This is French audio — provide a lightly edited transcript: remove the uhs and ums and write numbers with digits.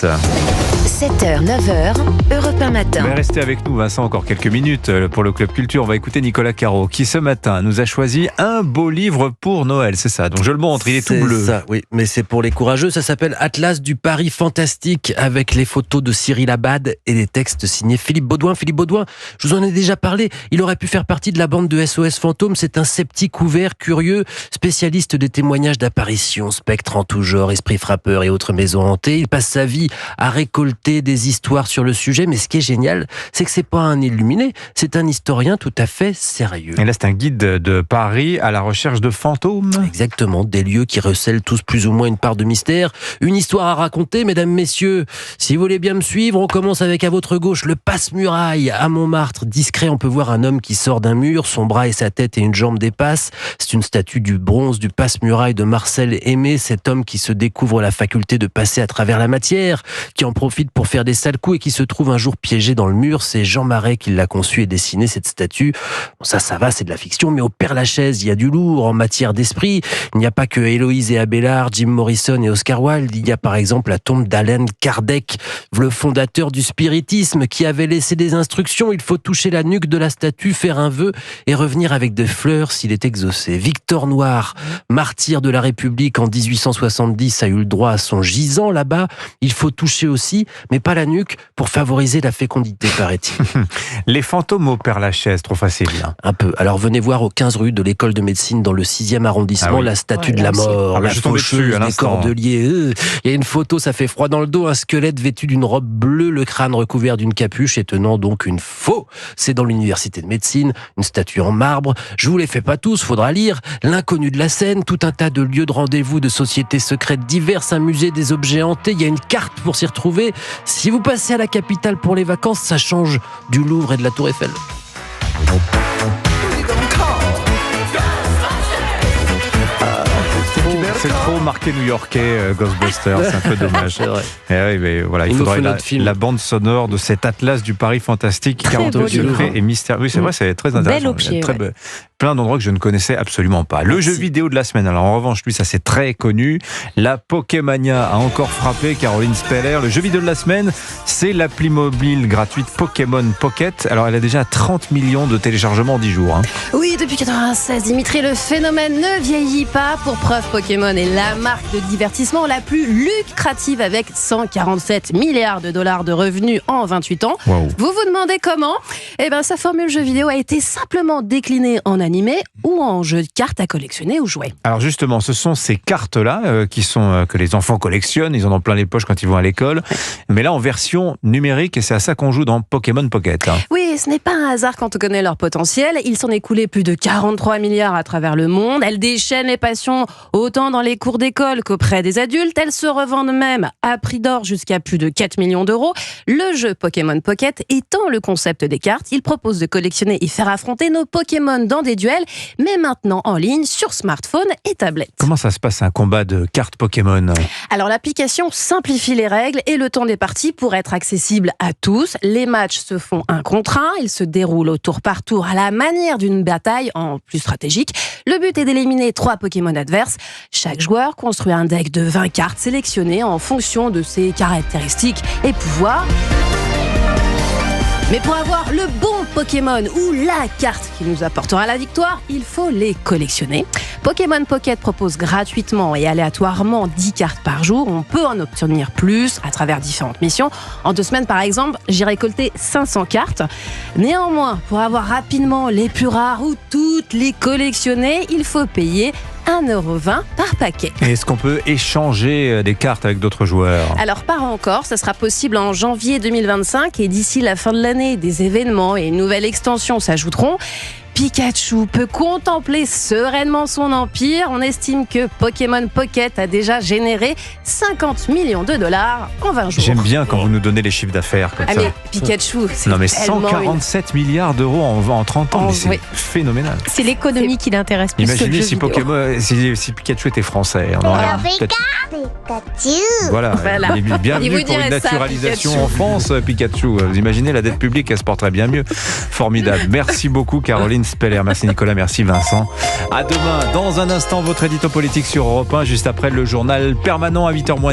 7h, 9h, Europe 1 matin. Restez avec nous, Vincent, encore quelques minutes pour le Club Culture. On va écouter Nicolas Caro qui, ce matin, nous a choisi un beau livre pour Noël. C'est ça, donc je le montre, il est tout bleu. C'est ça, oui, mais c'est pour les courageux. Ça s'appelle Atlas du Paris fantastique, avec les photos de Cyril Abad et les textes signés Philippe Baudouin. Philippe Baudouin, je vous en ai déjà parlé, il aurait pu faire partie de la bande de SOS Fantôme. C'est un sceptique ouvert, curieux, spécialiste des témoignages d'apparitions, spectres en tout genre, esprits frappeurs et autres maisons hantées. Il passe sa vie à récolter des histoires sur le sujet, mais ce qui est génial, c'est que c'est pas un illuminé, c'est un historien tout à fait sérieux. Et là, c'est un guide de Paris à la recherche de fantômes. Exactement, des lieux qui recèlent tous plus ou moins une part de mystère, une histoire à raconter, mesdames, messieurs. Si vous voulez bien me suivre, on commence avec à votre gauche le passe-muraille à Montmartre. Discret, on peut voir un homme qui sort d'un mur, son bras et sa tête et une jambe dépassent. C'est une statue du bronze du passe-muraille de Marcel Aimé, cet homme qui se découvre la faculté de passer à travers la matière, qui en profite pour faire des sales coups et qui se trouve un jour piégé dans le mur. C'est Jean Marais qui l'a conçu et dessiné, cette statue. Bon, ça va, c'est de la fiction, mais au Père-Lachaise, il y a du lourd en matière d'esprit. Il n'y a pas que Héloïse et Abélard, Jim Morrison et Oscar Wilde. Il y a par exemple la tombe d'Alan Kardec, le fondateur du spiritisme, qui avait laissé des instructions. Il faut toucher la nuque de la statue, faire un vœu et revenir avec des fleurs s'il est exaucé. Victor Noir, martyr de la République en 1870, a eu le droit à son gisant là-bas. Il faut toucher aussi, mais pas la nuque, pour favoriser la fécondité, paraît-il. Les fantômes au Père-Lachaise, trop facile. Là. Un peu. Alors venez voir au 15 rue de l'école de médecine dans le 6e arrondissement, Ah oui. la statue de la mort, la je suis tombé faucheuse, dessus à les l'instant. cordeliers. Il y a une photo, ça fait froid dans le dos, un squelette vêtu d'une robe bleue, le crâne recouvert d'une capuche et tenant donc une faux. C'est dans l'université de médecine, une statue en marbre. Je vous les fais pas tous, faudra lire. L'inconnu de la Seine, tout un tas de lieux de rendez-vous, de sociétés secrètes diverses, un musée des objets hantés. Il y a une carte pour s'y retrouver. Si vous passez à la capitale pour les vacances, ça change du Louvre et de la Tour Eiffel. C'est trop marqué new-yorkais, Ghostbusters, c'est un peu dommage. C'est vrai. Et oui, mais voilà, il Il nous faudrait faut notre film. la bande sonore de cet Atlas du Paris fantastique, 42 beau secrets livre. et mystères. Oui, c'est vrai, c'est très intéressant. Belle au pied, Très ouais. be- Plein d'endroits que je ne connaissais absolument pas. Le jeu vidéo de la semaine, alors en revanche, lui, ça c'est très connu. La Pokémania a encore frappé Caroline Speller. Le jeu vidéo de la semaine, c'est l'appli mobile gratuite Pokémon Pocket. Alors, elle a déjà 30 millions de téléchargements en 10 jours. Hein. Oui, depuis 96, Dimitri, le phénomène ne vieillit pas. Pour preuve, Pokémon est la marque de divertissement la plus lucrative avec 147 milliards de dollars de revenus en 28 ans. Waouh. Vous vous demandez comment ? Eh bien, sa formule jeu vidéo a été simplement déclinée en animé ou en jeu de cartes à collectionner ou jouer. Alors justement, ce sont ces cartes-là qui sont que les enfants collectionnent, ils en ont plein les poches quand ils vont à l'école, mais là en version numérique, et c'est à ça qu'on joue dans Pokémon Pocket. Hein. Oui, ce n'est pas un hasard quand on connaît leur potentiel. Il s'en est coulé plus de 43 milliards à travers le monde. Elles déchaînent les passions autant dans les cours d'école qu'auprès des adultes. Elles se revendent même à prix d'or jusqu'à plus de 4 millions d'euros. Le jeu Pokémon Pocket étend le concept des cartes. Il propose de collectionner et faire affronter nos Pokémon dans des duels, mais maintenant en ligne sur smartphone et tablette. Comment ça se passe un combat de cartes Pokémon ? Alors l'application simplifie les règles et le temps des parties pour être accessible à tous. Les matchs se font un contre un, ils se déroulent au tour par tour à la manière d'une bataille en plus stratégique. Le but est d'éliminer 3 Pokémon adverses. Chaque joueur construit un deck de 20 cartes sélectionnées en fonction de ses caractéristiques et pouvoirs. Mais pour avoir le bon Pokémon ou la carte qui nous apportera la victoire, il faut les collectionner. Pokémon Pocket propose gratuitement et aléatoirement 10 cartes par jour. On peut en obtenir plus à travers différentes missions. En 2 semaines, par exemple, j'ai récolté 500 cartes. Néanmoins, pour avoir rapidement les plus rares ou toutes les collectionner, il faut payer 1,20€ par paquet. Et est-ce qu'on peut échanger des cartes avec d'autres joueurs ? Alors pas encore, ça sera possible en janvier 2025 et d'ici la fin de l'année, des événements et une nouvelle extension s'ajouteront. Pikachu peut contempler sereinement son empire. On estime que Pokémon Pocket a déjà généré 50 millions de dollars en 20 jours. J'aime bien quand vous nous donnez les chiffres d'affaires comme Ah ça. mais Pikachu, c'est Non mais tellement 147 milliards d'euros en 30 ans, mais c'est oui. phénoménal. C'est l'économie qui l'intéresse plus que le Imaginez jeu si, vidéo. si Pikachu était français. On aurait peut-être- Voilà, Voilà. il est Il bienvenue vous pour une dirait ça, naturalisation Pikachu. en France, Pikachu. Vous imaginez la dette publique, elle se porterait bien mieux. Formidable. Merci beaucoup Caroline Speller. Merci Nicolas, merci Vincent. À demain. Dans un instant, votre édito politique sur Europe 1, juste après le journal permanent à 8h moins.